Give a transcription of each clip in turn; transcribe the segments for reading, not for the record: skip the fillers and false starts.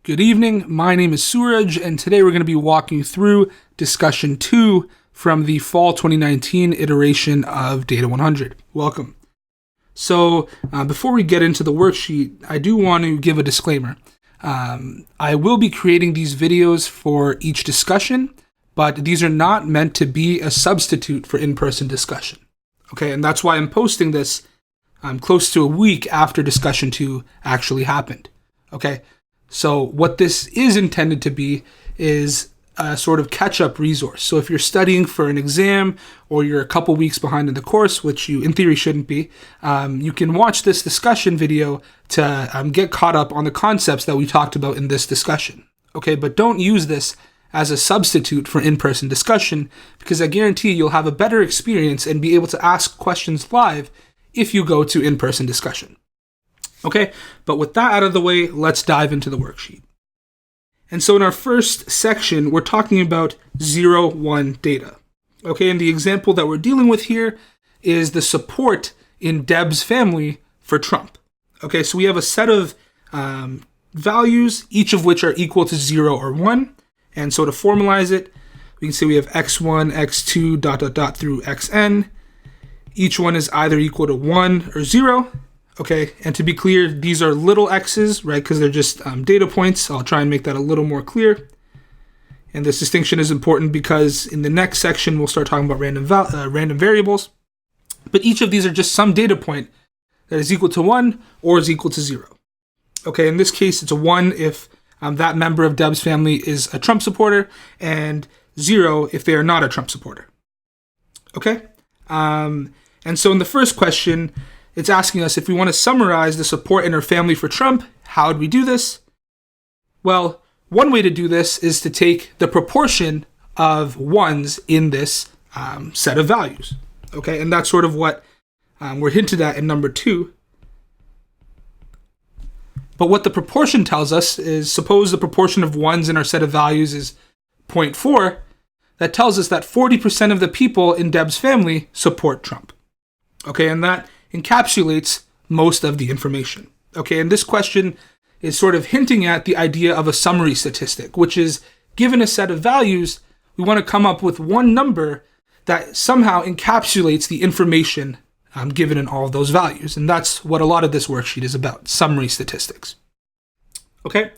Good evening, my name is Suraj, and today we're going to be walking through discussion 2 from the fall 2019 iteration of Data 100. Welcome. So before we get into the worksheet, I do want to give a disclaimer. I will be creating these videos for each discussion, but these are not meant to be a substitute for in-person discussion. Okay, and that's why I'm posting this close to a week after discussion 2 actually happened. Okay. So what this is intended to be is a sort of catch-up resource. So if you're studying for an exam or you're a couple weeks behind in the course, which you in theory shouldn't be, you can watch this discussion video to get caught up on the concepts that we talked about in this discussion. Okay, but don't use this as a substitute for in-person discussion, because I guarantee you'll have a better experience and be able to ask questions live if you go to in-person discussion. Okay, but with that out of the way, let's dive into the worksheet. And so in our first section, we're talking about 0-1 data. Okay, and the example that we're dealing with here is the support in Deb's family for Trump. Okay, so we have a set of values, each of which are equal to 0 or 1. And so to formalize it, we can say we have x1, x2, ... through xn. Each one is either equal to 1 or 0. Okay, and to be clear, these are little x's, right, because they're just data points. I'll try and make that a little more clear. And this distinction is important because in the next section, we'll start talking about random variables. But each of these are just some data point that is equal to 1 or is equal to 0. Okay, in this case, it's a 1 if that member of Deb's family is a Trump supporter, and 0 if they are not a Trump supporter. Okay, and so in the first question, it's asking us if we want to summarize the support in our family for Trump, how would we do this? Well, one way to do this is to take the proportion of ones in this set of values. Okay, and that's sort of what we're hinted at in number 2. But what the proportion tells us is, suppose the proportion of ones in our set of values is 0.4, that tells us that 40% of the people in Deb's family support Trump. Okay, and that encapsulates most of the information. Okay, and this question is sort of hinting at the idea of a summary statistic, which is, given a set of values, we want to come up with one number that somehow encapsulates the information given in all of those values. And that's what a lot of this worksheet is about, summary statistics. Okay,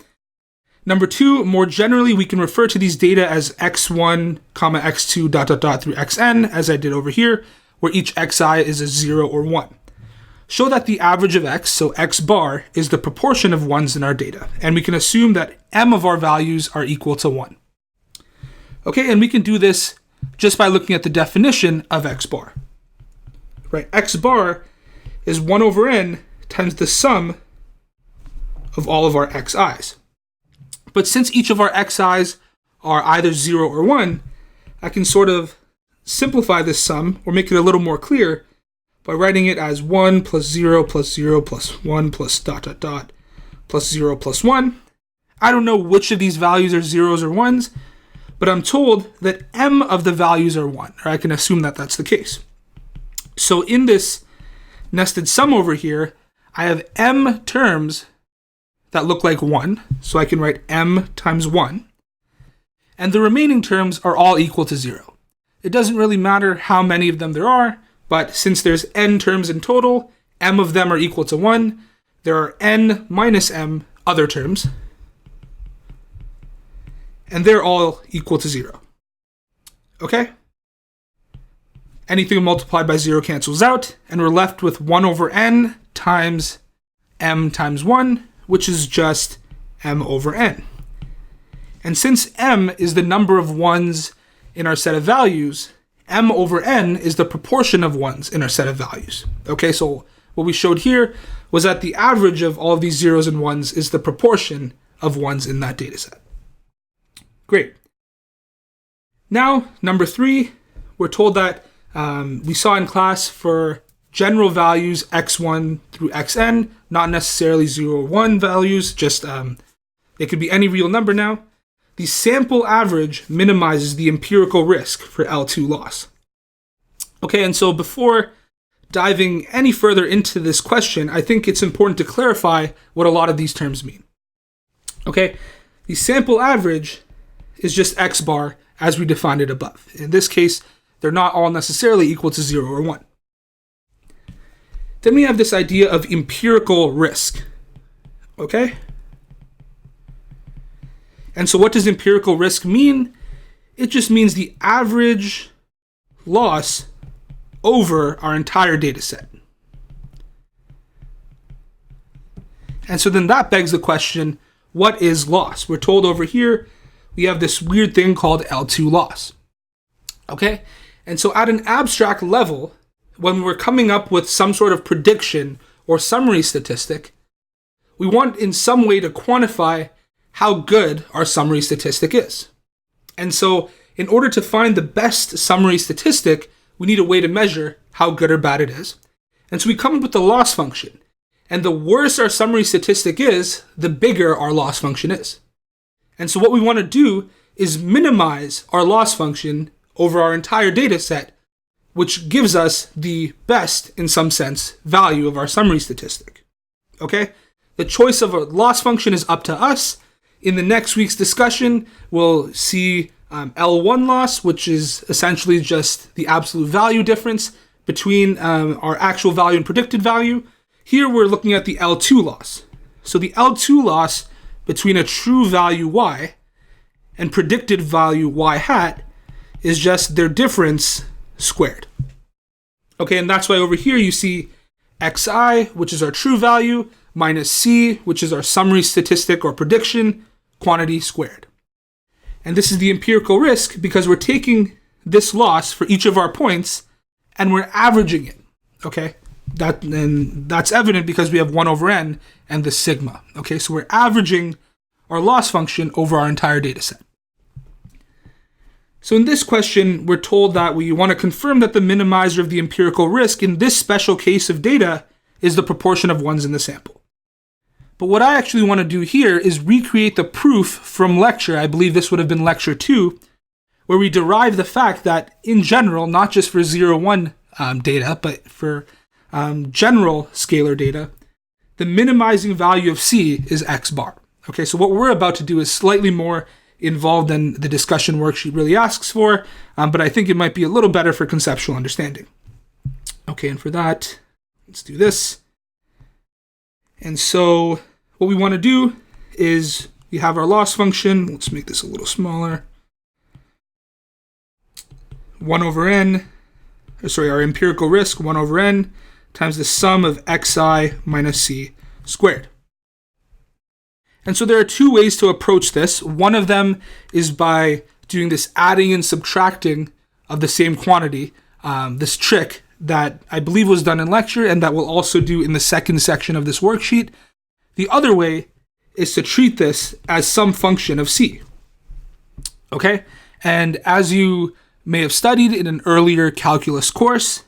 number 2, more generally, we can refer to these data as x1, x2, ... through xn, as I did over here, where each xi is a 0 or 1. Show that the average of x, so x bar, is the proportion of ones in our data, and we can assume that m of our values are equal to 1. Okay, and we can do this just by looking at the definition of x bar. Right, x bar is 1 over n times the sum of all of our xi's. But since each of our xi's are either 0 or 1, I can sort of simplify this sum, or make it a little more clear, by writing it as 1 plus 0 plus 0 plus 1 plus ... plus 0 plus 1. I don't know which of these values are zeros or ones, but I'm told that m of the values are 1, or I can assume that that's the case. So in this nested sum over here, I have m terms that look like 1, so I can write m times 1, and the remaining terms are all equal to 0. It doesn't really matter how many of them there are, but since there's n terms in total, m of them are equal to 1. There are n minus m other terms, and they're all equal to 0. Okay? Anything multiplied by 0 cancels out, and we're left with 1 over n times m times 1, which is just m over n. And since m is the number of ones in our set of values, m over n is the proportion of ones in our set of values. Okay, so what we showed here was that the average of all of these zeros and ones is the proportion of ones in that data set. Great. Now, number 3, we're told that we saw in class for general values x1 through xn, not necessarily 0 or 1 values, just it could be any real number now. The sample average minimizes the empirical risk for L2 loss. Okay, and so before diving any further into this question, I think it's important to clarify what a lot of these terms mean. Okay, the sample average is just x bar as we defined it above. In this case, they're not all necessarily equal to 0 or 1. Then we have this idea of empirical risk. Okay? And so what does empirical risk mean? It just means the average loss over our entire data set. And so then that begs the question, what is loss? We're told over here we have this weird thing called L2 loss. Okay? And so at an abstract level, when we're coming up with some sort of prediction or summary statistic, we want in some way to quantify how good our summary statistic is. And so in order to find the best summary statistic, we need a way to measure how good or bad it is. And so we come up with the loss function. And the worse our summary statistic is, the bigger our loss function is. And so what we want to do is minimize our loss function over our entire data set, which gives us the best, in some sense, value of our summary statistic. Okay? The choice of a loss function is up to us. In the next week's discussion, we'll see L1 loss, which is essentially just the absolute value difference between our actual value and predicted value. Here we're looking at the L2 loss. So the L2 loss between a true value y and predicted value y hat is just their difference squared. Okay, and that's why over here you see xi, which is our true value, minus c, which is our summary statistic or prediction, quantity squared. And this is the empirical risk because we're taking this loss for each of our points and we're averaging it. Okay, that's evident because we have 1 over n and the sigma. Okay, so we're averaging our loss function over our entire data set. So in this question, we're told that we want to confirm that the minimizer of the empirical risk in this special case of data is the proportion of ones in the sample. But what I actually want to do here is recreate the proof from lecture. I believe this would have been lecture 2, where we derive the fact that in general, not just for 0-1 data, but for general scalar data, the minimizing value of c is x bar. Okay, so what we're about to do is slightly more involved than the discussion worksheet really asks for, but I think it might be a little better for conceptual understanding. Okay, and for that, let's do this. And so what we want to do is we have our loss function. Let's make this a little smaller. 1 over n, our empirical risk, 1 over n, times the sum of xi minus c squared. And so there are two ways to approach this. One of them is by doing this adding and subtracting of the same quantity, this trick that I believe was done in lecture and that we'll also do in the second section of this worksheet. The other way is to treat this as some function of c. Okay? And as you may have studied in an earlier calculus course,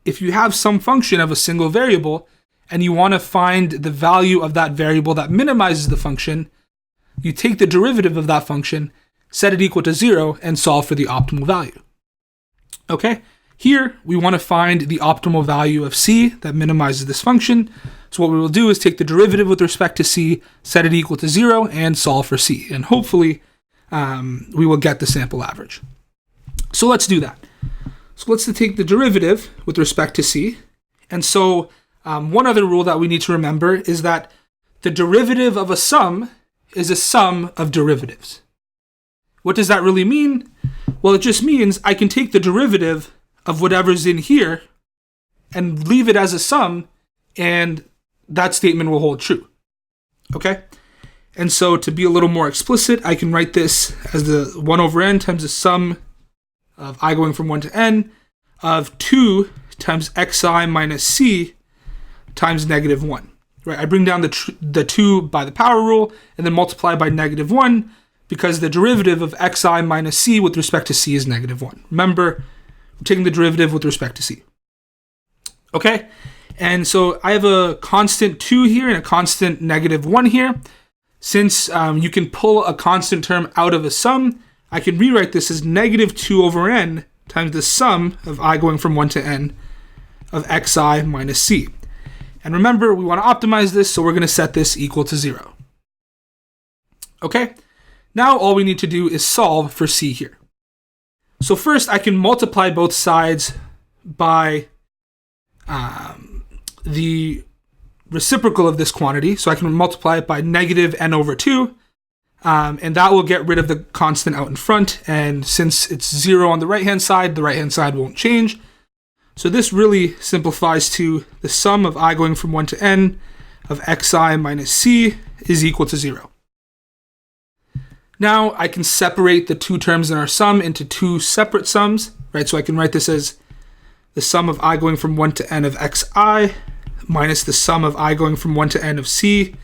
if you have some function of a single variable and you want to find the value of that variable that minimizes the function, you take the derivative of that function, set it equal to 0, and solve for the optimal value. Okay? Here, we want to find the optimal value of c that minimizes this function. So what we will do is take the derivative with respect to c, set it equal to 0, and solve for c. And hopefully, we will get the sample average. So let's do that. So let's take the derivative with respect to c. And so one other rule that we need to remember is that the derivative of a sum is a sum of derivatives. What does that really mean? Well, it just means I can take the derivative of whatever's in here and leave it as a sum, and that statement will hold true. Okay? And so to be a little more explicit, I can write this as the 1 over n times the sum of I going from 1 to n of 2 times xi minus c times negative 1. Right? I bring down the 2 by the power rule and then multiply by negative 1 because the derivative of xi minus c with respect to c is negative 1. Remember, we're taking the derivative with respect to c. Okay? And so I have a constant 2 here and a constant negative 1 here. Since you can pull a constant term out of a sum, I can rewrite this as negative 2 over n times the sum of I going from 1 to n of xi minus c. And remember, we want to optimize this, so we're going to set this equal to 0. Okay? Now all we need to do is solve for c here. So first I can multiply both sides by the reciprocal of this quantity. So I can multiply it by negative n over 2. And that will get rid of the constant out in front. And since it's 0 on the right-hand side won't change. So this really simplifies to the sum of I going from 1 to n of xi minus c is equal to 0. Now I can separate the two terms in our sum into two separate sums, right? So I can write this as the sum of I going from 1 to n of xi minus the sum of I going from 1 to n of c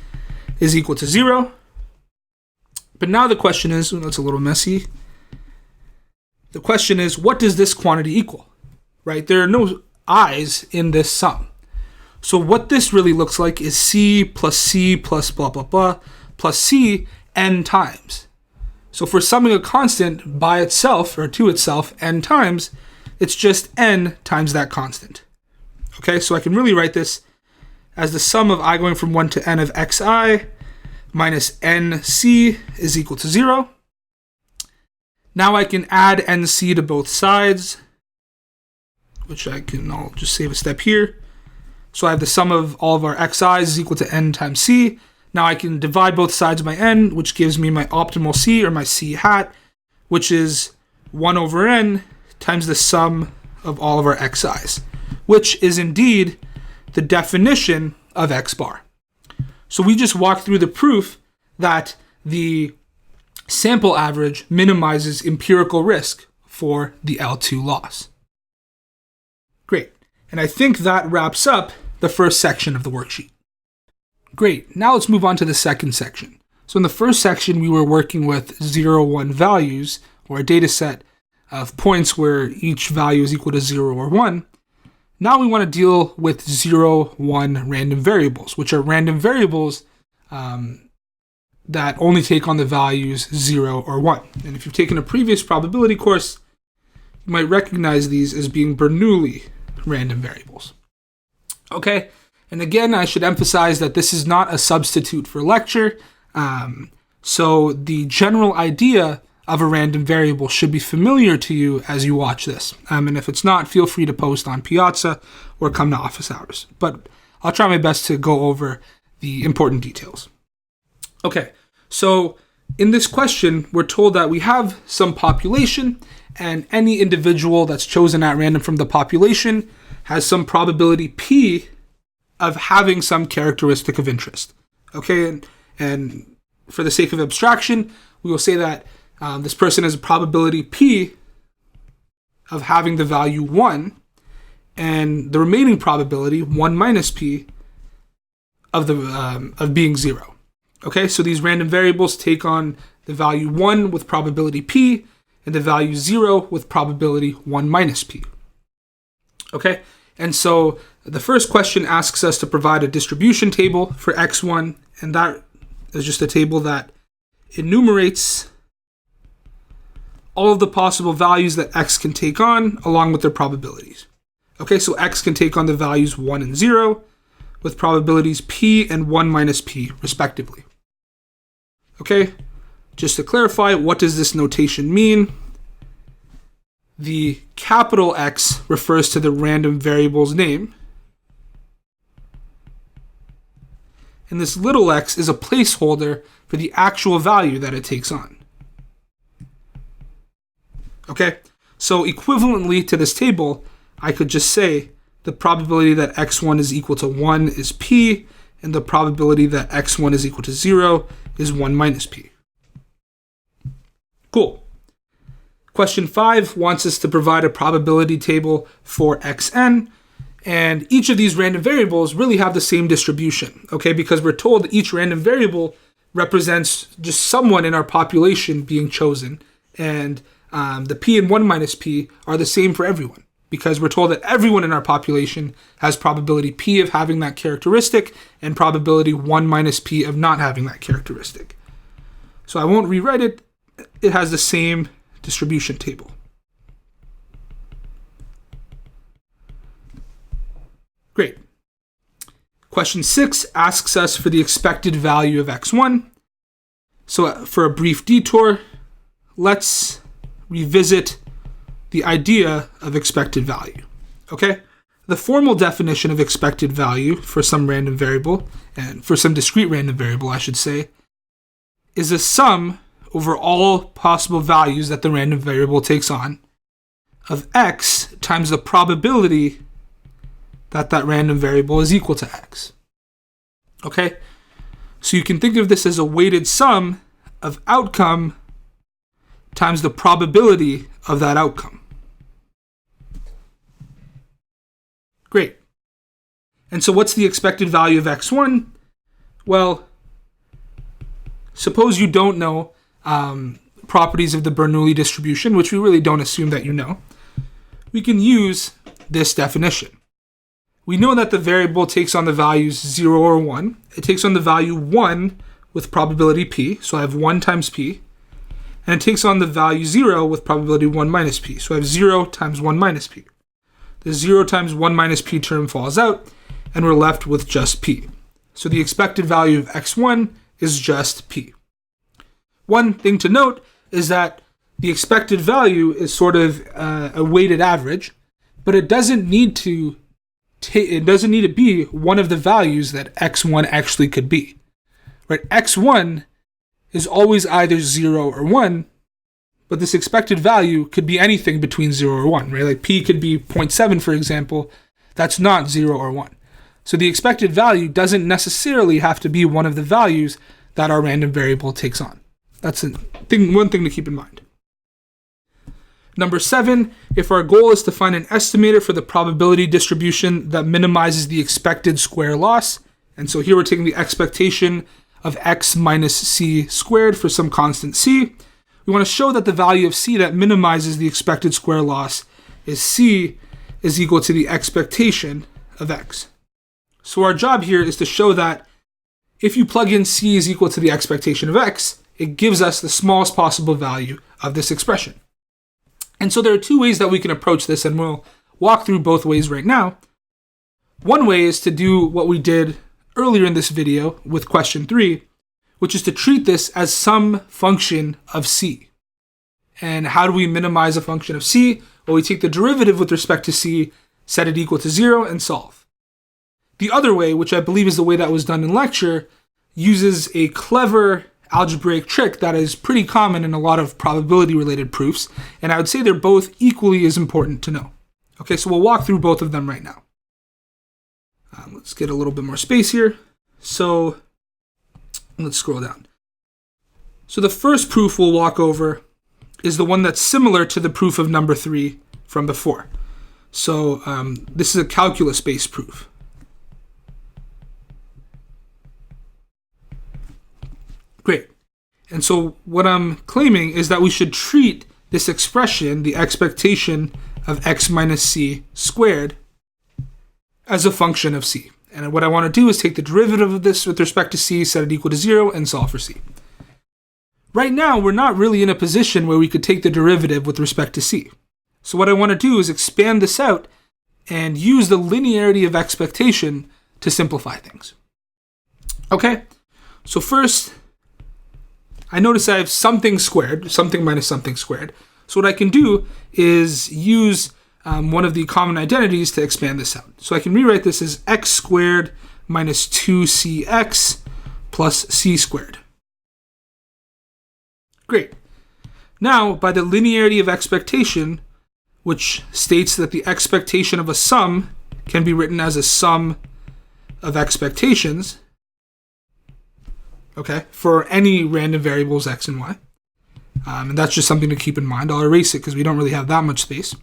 is equal to 0. But now the question is, that's a little messy. The question is, what does this quantity equal, right? There are no i's in this sum. So what this really looks like is c plus blah, blah, blah, plus c n times. So if we're summing a constant by itself or to itself n times, it's just n times that constant. Okay, so I can really write this as the sum of I going from 1 to n of xi minus nc is equal to 0. Now I can add nc to both sides, which I'll just save a step here. So I have the sum of all of our xi's is equal to n times c. Now I can divide both sides by n, which gives me my optimal c, or my c hat, which is 1 over n times the sum of all of our xi's, which is indeed the definition of x bar. So we just walked through the proof that the sample average minimizes empirical risk for the L2 loss. Great. And I think that wraps up the first section of the worksheet. Great. Now let's move on to the second section. So in the first section, we were working with 0, 1 values, or a data set of points where each value is equal to 0 or 1. Now we want to deal with 0, 1 random variables, which are random variables that only take on the values 0 or 1. And if you've taken a previous probability course, you might recognize these as being Bernoulli random variables. Okay, and again, I should emphasize that this is not a substitute for lecture. So the general idea of a random variable should be familiar to you as you watch this. And if it's not, feel free to post on Piazza or come to office hours. But I'll try my best to go over the important details. Okay, so in this question, we're told that we have some population, and any individual that's chosen at random from the population has some probability p of having some characteristic of interest. Okay, and for the sake of abstraction, we will say that this person has a probability p of having the value 1, and the remaining probability, 1 minus p, of being 0. Okay, so these random variables take on the value 1 with probability p, and the value 0 with probability 1 minus p. Okay, and so the first question asks us to provide a distribution table for x1, and that is just a table that enumerates all of the possible values that x can take on along with their probabilities. Okay, so x can take on the values 1 and 0 with probabilities p and 1 minus p respectively. Okay, just to clarify, what does this notation mean? The capital X refers to the random variable's name, and this little x is a placeholder for the actual value that it takes on. Okay, so equivalently to this table, I could just say the probability that x1 is equal to 1 is p, and the probability that x1 is equal to 0 is 1 minus p. Cool. Question 5 wants us to provide a probability table for xn, and each of these random variables really have the same distribution, okay, because we're told that each random variable represents just someone in our population being chosen, and the p and 1 minus p are the same for everyone, because we're told that everyone in our population has probability p of having that characteristic and probability 1 minus p of not having that characteristic. So I won't rewrite it. It has the same distribution table. Great. Question 6 asks us for the expected value of x1. So for a brief detour, let's revisit the idea of expected value. Okay? The formal definition of expected value for some random variable, and for some discrete random variable, I should say, is a sum over all possible values that the random variable takes on of x times the probability that that random variable is equal to x. Okay? So you can think of this as a weighted sum of outcome times the probability of that outcome. Great. And so what's the expected value of x1? Well, suppose you don't know properties of the Bernoulli distribution, which we really don't assume that you know. We can use this definition. We know that the variable takes on the values 0 or 1. It takes on the value 1 with probability p, so I have 1 times p. And it takes on the value 0 with probability 1 minus p, so I have 0 times 1 minus p. The 0 times 1 minus p term falls out, and we're left with just p. So the expected value of x1 is just p. One thing to note is that the expected value is sort of a weighted average, but it doesn't need to be one of the values that x1 actually could be. Right? x1 is always either 0 or 1, but this expected value could be anything between 0 or 1, right? Like p could be 0.7, for example. That's not 0 or 1. So the expected value doesn't necessarily have to be one of the values that our random variable takes on. That's one thing to keep in mind. Number 7, if our goal is to find an estimator for the probability distribution that minimizes the expected square loss, and so here we're taking the expectation of x minus c squared for some constant c, we want to show that the value of c that minimizes the expected square loss is c is equal to the expectation of x. So our job here is to show that if you plug in c is equal to the expectation of x, it gives us the smallest possible value of this expression. And so there are two ways that we can approach this, and we'll walk through both ways right now. One way is to do what we did earlier in this video with question 3, which is to treat this as some function of c. And how do we minimize a function of c? Well, we take the derivative with respect to c, set it equal to 0, and solve. The other way, which I believe is the way that was done in lecture, uses a clever algebraic trick that is pretty common in a lot of probability-related proofs, and I would say they're both equally as important to know. Okay, so we'll walk through both of them right now. Let's get a little bit more space here. So let's scroll down. So the first proof we'll walk over is the one that's similar to the proof of number 3 from before. So this is a calculus-based proof. Great. And so what I'm claiming is that we should treat this expression, the expectation of x minus c squared, as a function of c. And what I want to do is take the derivative of this with respect to c, set it equal to 0, and solve for c. Right now, we're not really in a position where we could take the derivative with respect to c. So what I want to do is expand this out and use the linearity of expectation to simplify things. Okay, so first, I notice I have something squared, something minus something squared. So what I can do is use one of the common identities to expand this out. So I can rewrite this as x squared minus 2cx plus c squared. Great. Now, by the linearity of expectation, which states that the expectation of a sum can be written as a sum of expectations, okay, for any random variables x and y. And that's just something to keep in mind. I'll erase it because we don't really have that much space.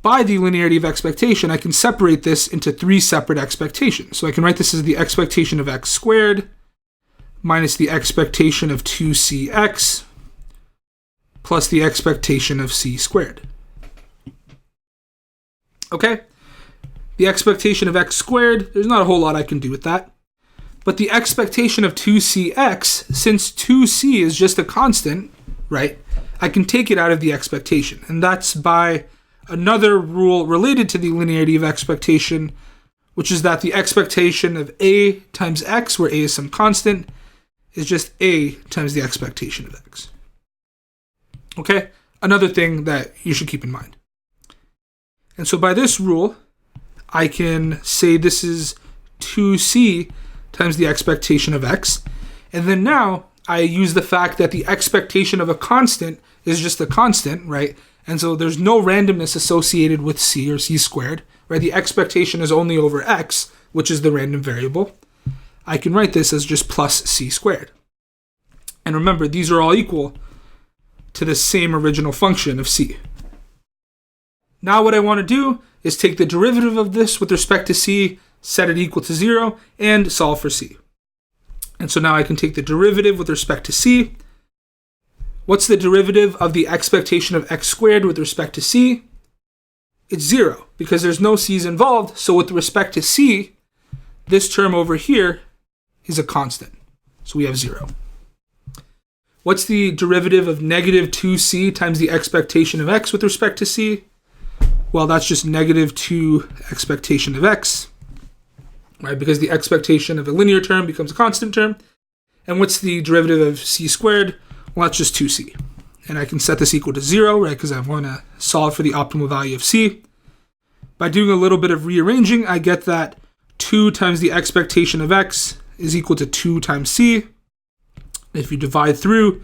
By the linearity of expectation, I can separate this into 3 separate expectations. So I can write this as the expectation of x squared minus the expectation of 2cx plus the expectation of c squared. Okay? The expectation of x squared, there's not a whole lot I can do with that. But the expectation of 2cx, since 2c is just a constant, right, I can take it out of the expectation. And that's by another rule related to the linearity of expectation, which is that the expectation of a times x, where a is some constant, is just a times the expectation of x. Okay, another thing that you should keep in mind. And so by this rule, I can say this is 2c times the expectation of x. And then now I use the fact that the expectation of a constant is just a constant, right? And so there's no randomness associated with c or c squared, right? The expectation is only over x, which is the random variable. I can write this as just plus c squared. And remember, these are all equal to the same original function of c. Now what I want to do is take the derivative of this with respect to c, set it equal to 0, and solve for c. And so now I can take the derivative with respect to c. What's the derivative of the expectation of x squared with respect to c? It's 0, because there's no c's involved. So with respect to c, this term over here is a constant. So we have 0. What's the derivative of negative 2c times the expectation of x with respect to c? Well, that's just negative 2 expectation of x, right? Because the expectation of a linear term becomes a constant term. And what's the derivative of c squared? Well, that's just 2c. And I can set this equal to 0, right? Because I want to solve for the optimal value of c. By doing a little bit of rearranging, I get that 2 times the expectation of x is equal to 2 times c. If you divide through,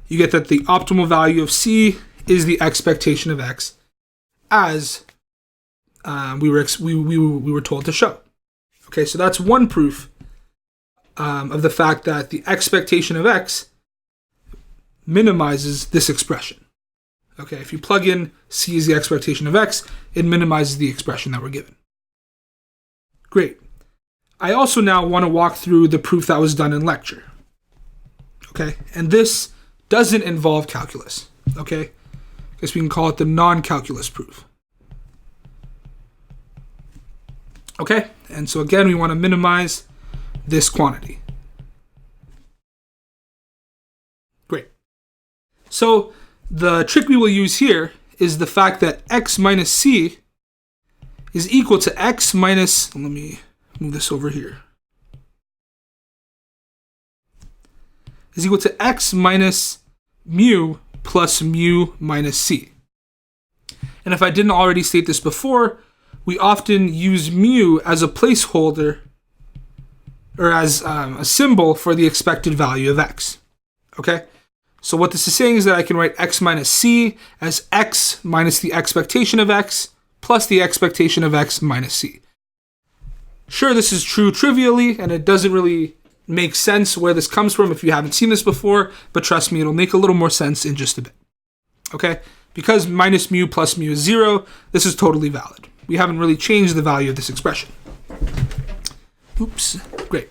you get that the optimal value of c is the expectation of x, as we were told to show. Okay, so that's one proof of the fact that the expectation of x minimizes this expression. Okay, if you plug in c is the expectation of x, it minimizes the expression that we're given. Great. I also now want to walk through the proof that was done in lecture. Okay, and this doesn't involve calculus. Okay, I guess we can call it the non-calculus proof. Okay, and so again, we want to minimize this quantity. Great. So the trick we will use here is the fact that x minus c is equal to x minus, let me move this over here, is equal to x minus mu plus mu minus c. And if I didn't already state this before, we often use mu as a placeholder or as a symbol for the expected value of x. Okay? So what this is saying is that I can write x minus c as x minus the expectation of x plus the expectation of x minus c. Sure, this is true trivially, and it doesn't really make sense where this comes from if you haven't seen this before, but trust me, it'll make a little more sense in just a bit. Okay? Because minus mu plus mu is 0, this is totally valid. We haven't really changed the value of this expression. Oops, great.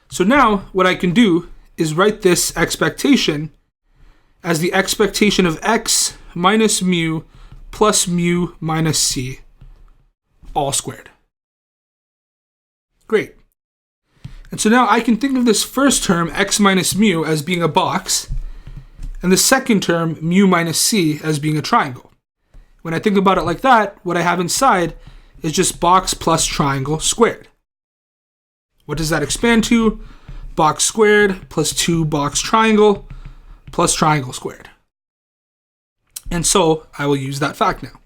So now what I can do is write this expectation as the expectation of x minus mu plus mu minus c, all squared. Great. And so now I can think of this first term, x minus mu, as being a box, and the second term, mu minus c, as being a triangle. When I think about it like that, what I have inside is just box plus triangle squared. What does that expand to? Box squared plus 2 box triangle plus triangle squared. And so I will use that fact now.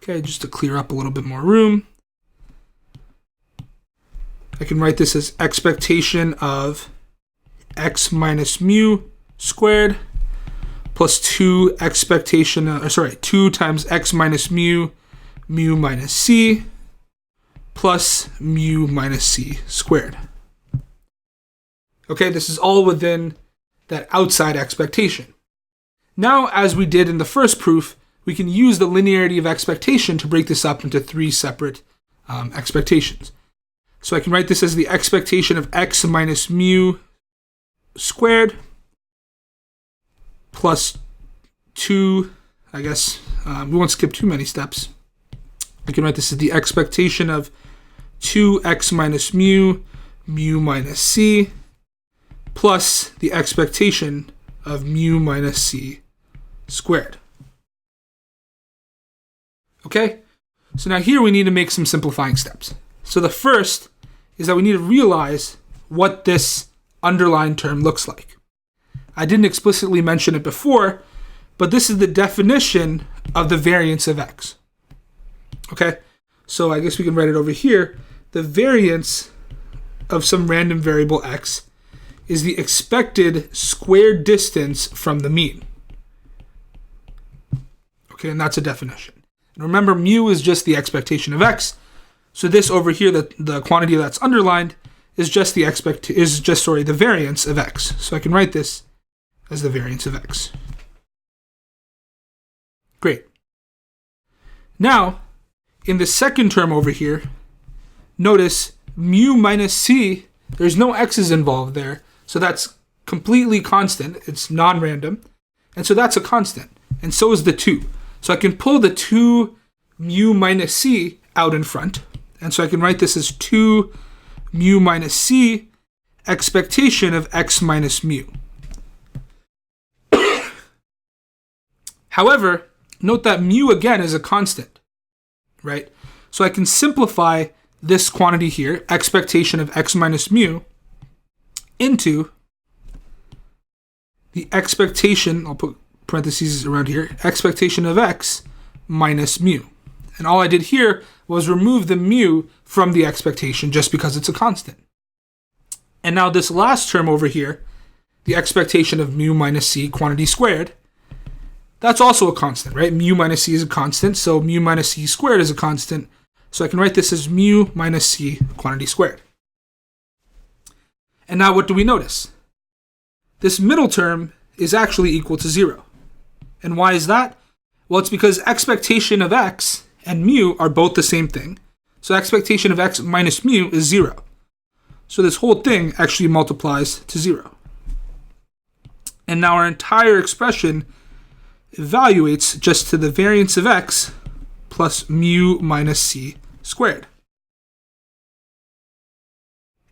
Okay, just to clear up a little bit more room. I can write this as expectation of x minus mu squared plus 2 times x minus mu minus c plus mu minus c squared. Okay, this is all within that outside expectation. Now, as we did in the first proof, we can use the linearity of expectation to break this up into 3 separate expectations. So I can write this as the expectation of x minus mu squared plus 2, I guess, we won't skip too many steps. I can write this as the expectation of 2x minus mu minus c plus the expectation of mu minus c squared. Okay, so now here we need to make some simplifying steps. So the first is that we need to realize what this underlined term looks like. I didn't explicitly mention it before, but this is the definition of the variance of x. Okay, so I guess we can write it over here. The variance of some random variable x is the expected squared distance from the mean. Okay, and that's a definition. And remember, mu is just the expectation of x. So this over here, the quantity that's underlined, is just the variance of x. So I can write this as the variance of x. Great. Now, in the second term over here, notice mu minus c, there's no x's involved there. So that's completely constant. It's non-random. And so that's a constant. And so is the 2. So I can pull the 2 mu minus c out in front. And so I can write this as 2 mu minus c, expectation of x minus mu. However, note that mu again is a constant, right? So I can simplify this quantity here, expectation of x minus mu, into the expectation, I'll put parentheses around here, expectation of x minus mu. And all I did here was remove the mu from the expectation just because it's a constant. And now this last term over here, the expectation of mu minus c, quantity squared, that's also a constant, right? Mu minus c is a constant, so mu minus c squared is a constant. So I can write this as mu minus c, quantity squared. And now what do we notice? This middle term is actually equal to 0. And why is that? Well, it's because expectation of x and mu are both the same thing. So expectation of x minus mu is 0. So this whole thing actually multiplies to 0. And now our entire expression evaluates just to the variance of x plus mu minus c squared.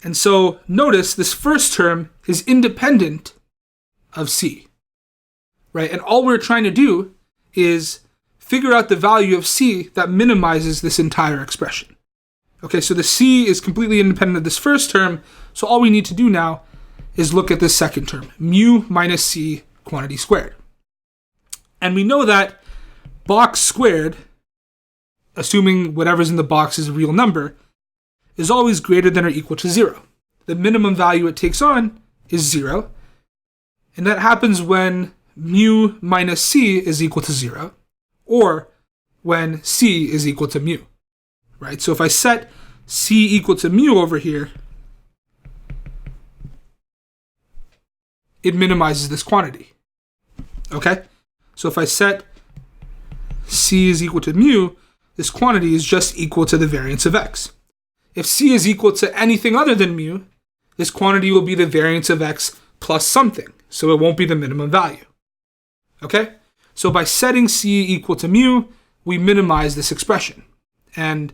And so notice this first term is independent of c, right? And all we're trying to do is figure out the value of c that minimizes this entire expression. Okay, so the c is completely independent of this first term, so all we need to do now is look at this second term, mu minus c, quantity squared. And we know that box squared, assuming whatever's in the box is a real number, is always greater than or equal to 0. The minimum value it takes on is 0. And that happens when mu minus c is equal to 0, or when c is equal to mu, right? So if I set c equal to mu over here, it minimizes this quantity, okay? So if I set c is equal to mu, this quantity is just equal to the variance of x. If c is equal to anything other than mu, this quantity will be the variance of x plus something, so it won't be the minimum value. Okay? So by setting c equal to mu, we minimize this expression. And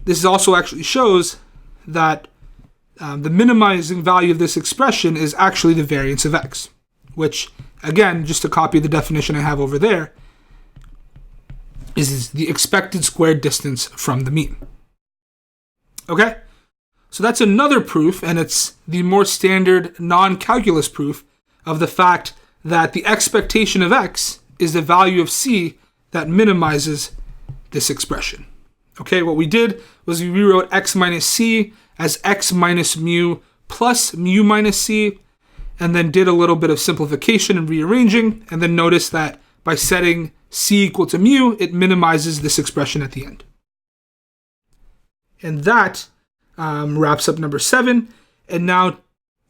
this also actually shows that the minimizing value of this expression is actually the variance of x, which, again, just to copy the definition I have over there, is the expected squared distance from the mean. Okay? So that's another proof, and it's the more standard non-calculus proof of the fact that the expectation of x is the value of c that minimizes this expression. Okay, what we did was we rewrote x minus c as x minus mu plus mu minus c, and then did a little bit of simplification and rearranging, and then notice that by setting c equal to mu, it minimizes this expression at the end. And that wraps up number 7. And now,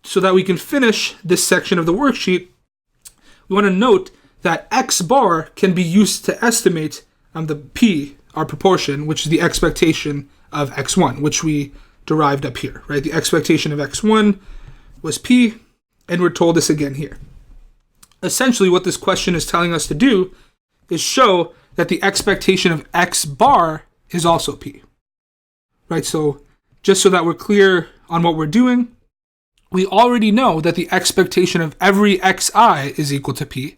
so that we can finish this section of the worksheet, we want to note that x bar can be used to estimate the p, our proportion, which is the expectation of x1, which we derived up here, right? The expectation of x1 was p, and we're told this again here. Essentially, what this question is telling us to do is show that the expectation of x bar is also p, right? So just so that we're clear on what we're doing, we already know that the expectation of every xi is equal to p.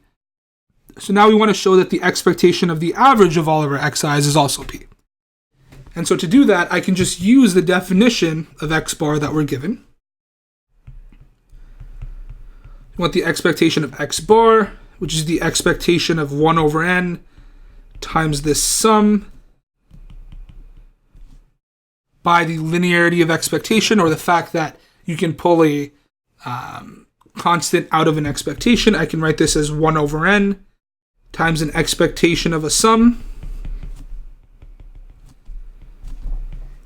So now we want to show that the expectation of the average of all of our xi's is also p. And so to do that, I can just use the definition of X bar that we're given. We want the expectation of X bar, which is the expectation of 1 over n times this sum by the linearity of expectation, or the fact that you can pull a constant out of an expectation. I can write this as 1 over n times an expectation of a sum.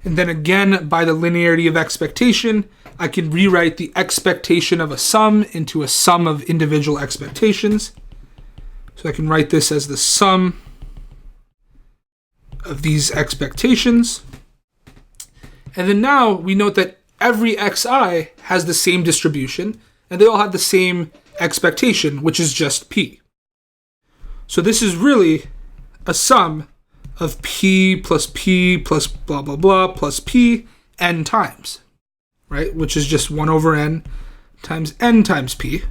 And then again, by the linearity of expectation, I can rewrite the expectation of a sum into a sum of individual expectations. So I can write this as the sum of these expectations. And then now we note that every xi has the same distribution, and they all have the same expectation, which is just p. So this is really a sum of p plus blah, blah, blah, plus p n times, right? Which is just 1 over n times p.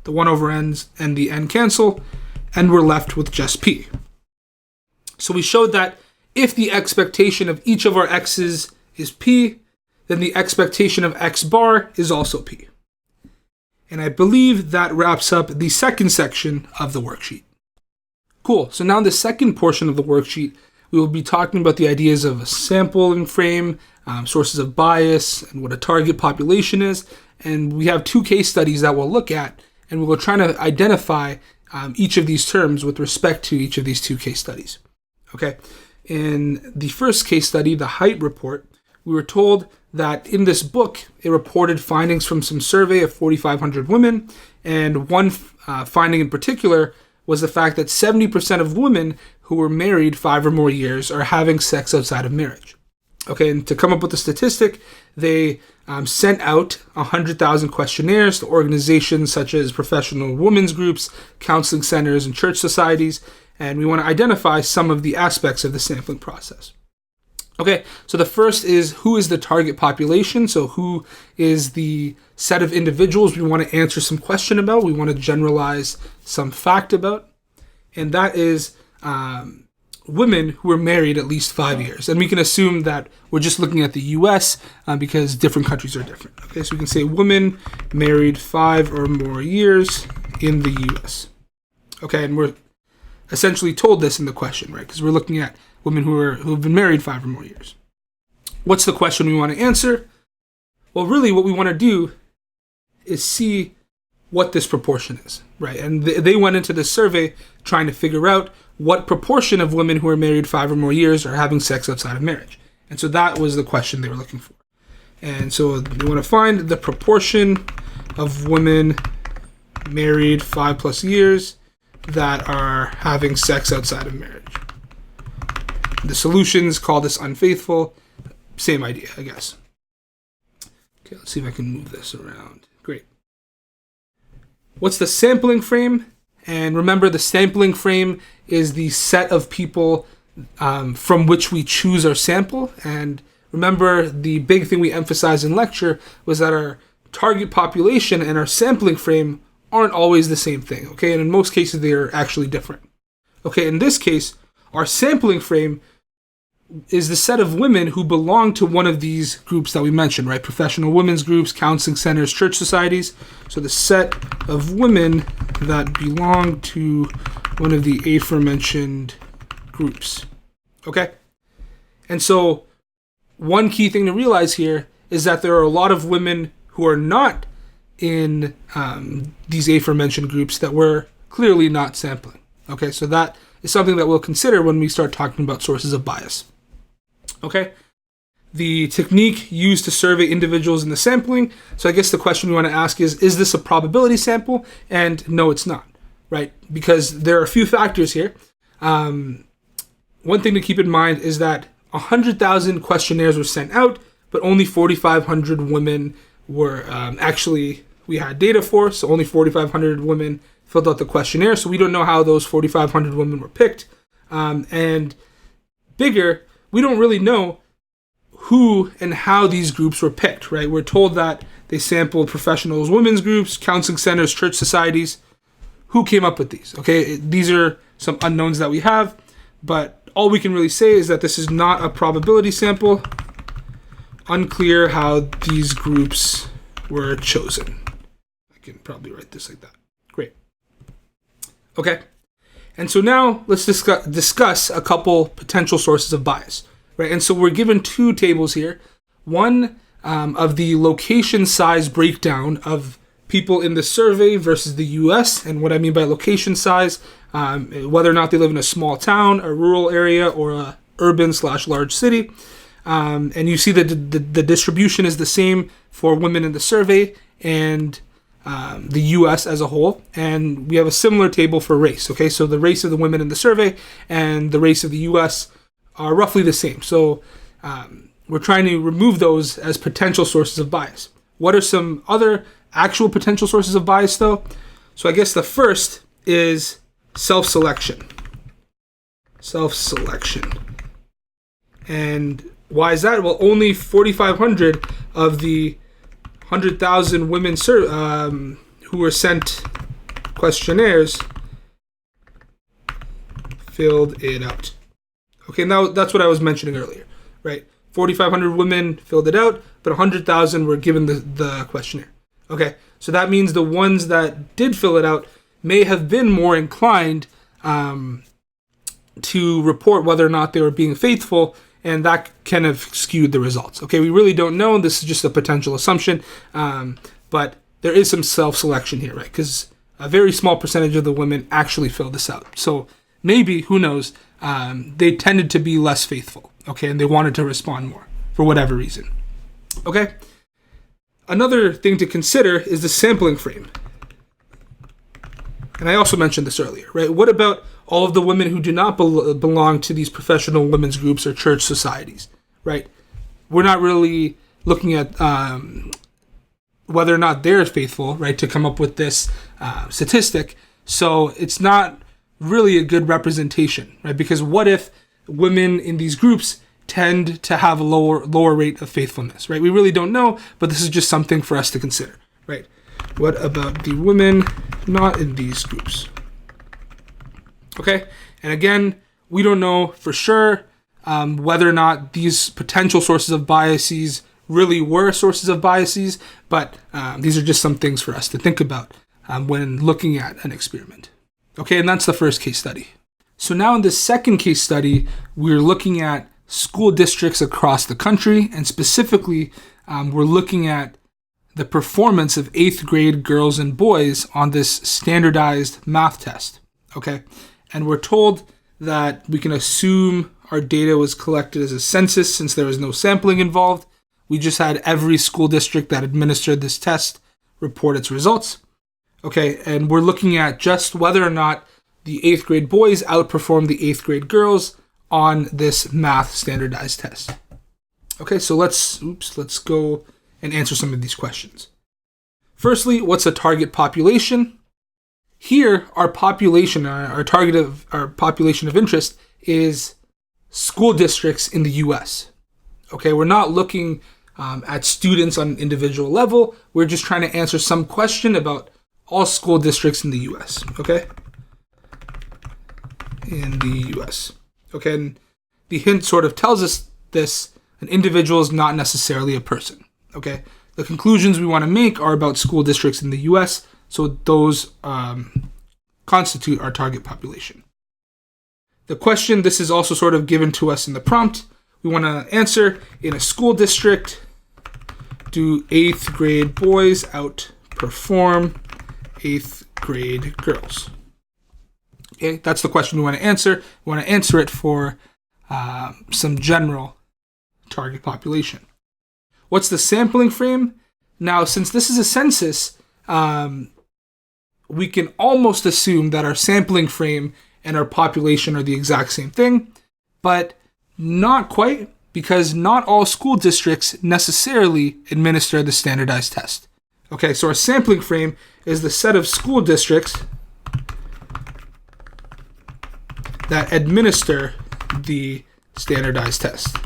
The 1 over n's and the n cancel, and we're left with just p. So we showed that if the expectation of each of our x's is p, then the expectation of x bar is also p. And I believe that wraps up the second section of the worksheet. Cool. So now in the second portion of the worksheet, we will be talking about the ideas of a sampling frame, sources of bias, and what a target population is. And we have 2 case studies that we'll look at, and we will try to identify each of these terms with respect to each of these 2 case studies. Okay. In the first case study, the height report, we were told that in this book, it reported findings from some survey of 4,500 women, and one finding in particular was the fact that 70% of women who were married 5 or more years are having sex outside of marriage. Okay, and to come up with the statistic, they sent out 100,000 questionnaires to organizations such as professional women's groups, counseling centers, and church societies, and we want to identify some of the aspects of the sampling process. Okay, so the first is, who is the target population? So who is the set of individuals we want to answer some question about, we want to generalize some fact about, and that is women who are married at least 5 years. And we can assume that we're just looking at the US because different countries are different. Okay, so we can say women married 5 or more years in the US. Okay, and we're essentially told this in the question, right? Because we're looking at women who have been married 5 or more years. What's the question we want to answer? Well, really what we want to do is see what this proportion is, right? And they went into this survey trying to figure out what proportion of women who are married 5 or more years are having sex outside of marriage. And so that was the question they were looking for. And so they want to find the proportion of women married 5+ years that are having sex outside of marriage. The solutions call this unfaithful. Same idea, I guess. Okay, let's see if I can move this around. Great. What's the sampling frame? And remember, the sampling frame is the set of people from which we choose our sample. And remember, the big thing we emphasized in lecture was that our target population and our sampling frame aren't always the same thing, okay? And in most cases, they are actually different. Okay, in this case, our sampling frame is the set of women who belong to one of these groups that we mentioned, right? Professional women's groups, counseling centers, church societies. So the set of women that belong to one of the aforementioned groups. Okay? And so one key thing to realize here is that there are a lot of women who are not in these aforementioned groups that we're clearly not sampling. Okay, so that is something that we'll consider when we start talking about sources of bias. Okay, the technique used to survey individuals in the sampling. So I guess the question we want to ask is this a probability sample? And no, it's not, right? Because there are a few factors here. One thing to keep in mind is that 100,000 questionnaires were sent out, but only 4,500 women were we had data for, so only 4,500 women filled out the questionnaire, so we don't know how those 4,500 women were picked. And bigger, we don't really know who and how these groups were picked, right? We're told that they sampled professionals, women's groups, counseling centers, church societies. Who came up with these? Okay, these are some unknowns that we have, but all we can really say is that this is not a probability sample. Unclear how these groups were chosen. I can probably write this like that. Great. Okay. And so now let's discuss a couple potential sources of bias, right? And so we're given two tables here. One of the location size breakdown of people in the survey versus the US. And what I mean by location size, whether or not they live in a small town, a rural area, or a urban/large city. And you see that the distribution is the same for women in the survey and the US as a whole. And we have a similar table for race. Okay, so the race of the women in the survey and the race of the US are roughly the same. So we're trying to remove those as potential sources of bias. What are some other actual potential sources of bias, though? So I guess the first is self-selection. Self-selection. And why is that? Well, only 4,500 of the 100,000 women who were sent questionnaires filled it out. Okay, now that's what I was mentioning earlier, right? 4,500 women filled it out, but 100,000 were given the questionnaire. Okay, so that means the ones that did fill it out may have been more inclined to report whether or not they were being faithful, and that kind of skewed the results. Okay, we really don't know. This is just a potential assumption, but there is some self-selection here, right? Because a very small percentage of the women actually filled this out. So maybe, who knows, they tended to be less faithful, okay, and they wanted to respond more for whatever reason. Okay, another thing to consider is the sampling frame. And I also mentioned this earlier, right? What about all of the women who do not belong to these professional women's groups or church societies, right? We're not really looking at whether or not they're faithful, right, to come up with this statistic. So it's not really a good representation, right? Because what if women in these groups tend to have a lower rate of faithfulness, right? We really don't know, but this is just something for us to consider, right? What about the women not in these groups? Okay, and again, we don't know for sure whether or not these potential sources of biases really were sources of biases, but these are just some things for us to think about when looking at an experiment. Okay, and that's the first case study. So now in the second case study, we're looking at school districts across the country, and specifically, we're looking at the performance of 8th grade girls and boys on this standardized math test. Okay, and we're told that we can assume our data was collected as a census since there was no sampling involved. We just had every school district that administered this test report its results. Okay, and we're looking at just whether or not the 8th grade boys outperformed the 8th grade girls on this math standardized test. Okay, so let's go and answer some of these questions. Firstly, what's a target population? Here, our population, our population of interest is school districts in the US. Okay, we're not looking at students on an individual level. We're just trying to answer some question about all school districts in the US. Okay? In the US. Okay, and the hint sort of tells us this: an individual is not necessarily a person. Okay, the conclusions we want to make are about school districts in the US, so those constitute our target population. The question, this is also sort of given to us in the prompt. We want to answer: in a school district, do 8th grade boys outperform 8th grade girls? Okay, that's the question we want to answer. We want to answer it for some general target population. What's the sampling frame? Now, since this is a census, we can almost assume that our sampling frame and our population are the exact same thing, but not quite, because not all school districts necessarily administer the standardized test. Okay, so our sampling frame is the set of school districts that administer the standardized test.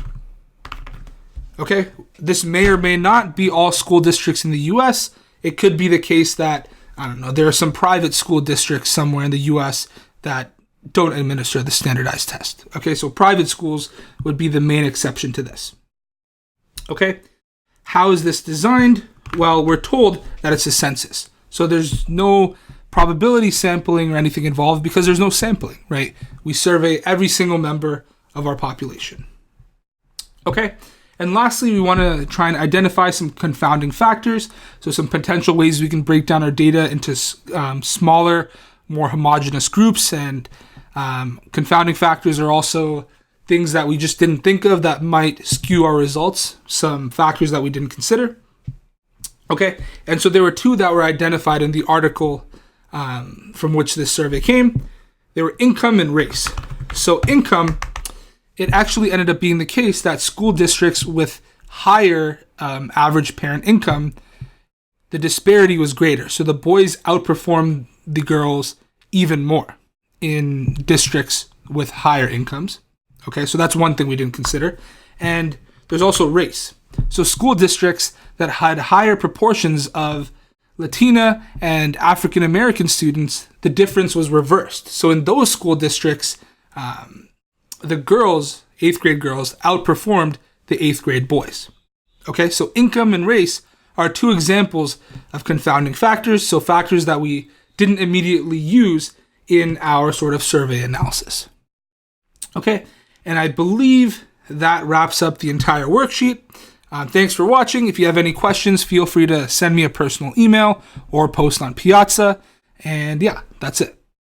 Okay, this may or may not be all school districts in the US. It could be the case that, I don't know, there are some private school districts somewhere in the US that don't administer the standardized test. Okay, so private schools would be the main exception to this. Okay, how is this designed? Well, we're told that it's a census. So there's no probability sampling or anything involved because there's no sampling, right? We survey every single member of our population. Okay, and lastly, we want to try and identify some confounding factors. So some potential ways we can break down our data into smaller, more homogeneous groups. And confounding factors are also things that we just didn't think of that might skew our results, some factors that we didn't consider. Okay, and so there were two that were identified in the article from which this survey came. They were income and race. So income, it actually ended up being the case that school districts with higher average parent income, the disparity was greater. So the boys outperformed the girls even more in districts with higher incomes. Okay, so that's one thing we didn't consider. And there's also race. So school districts that had higher proportions of Latina and African American students, the difference was reversed. So in those school districts, the girls, 8th grade girls, outperformed the 8th grade boys. Okay, so income and race are two examples of confounding factors, so factors that we didn't immediately use in our sort of survey analysis. Okay, and I believe that wraps up the entire worksheet. Thanks for watching. If you have any questions, feel free to send me a personal email or post on Piazza. And yeah, that's it.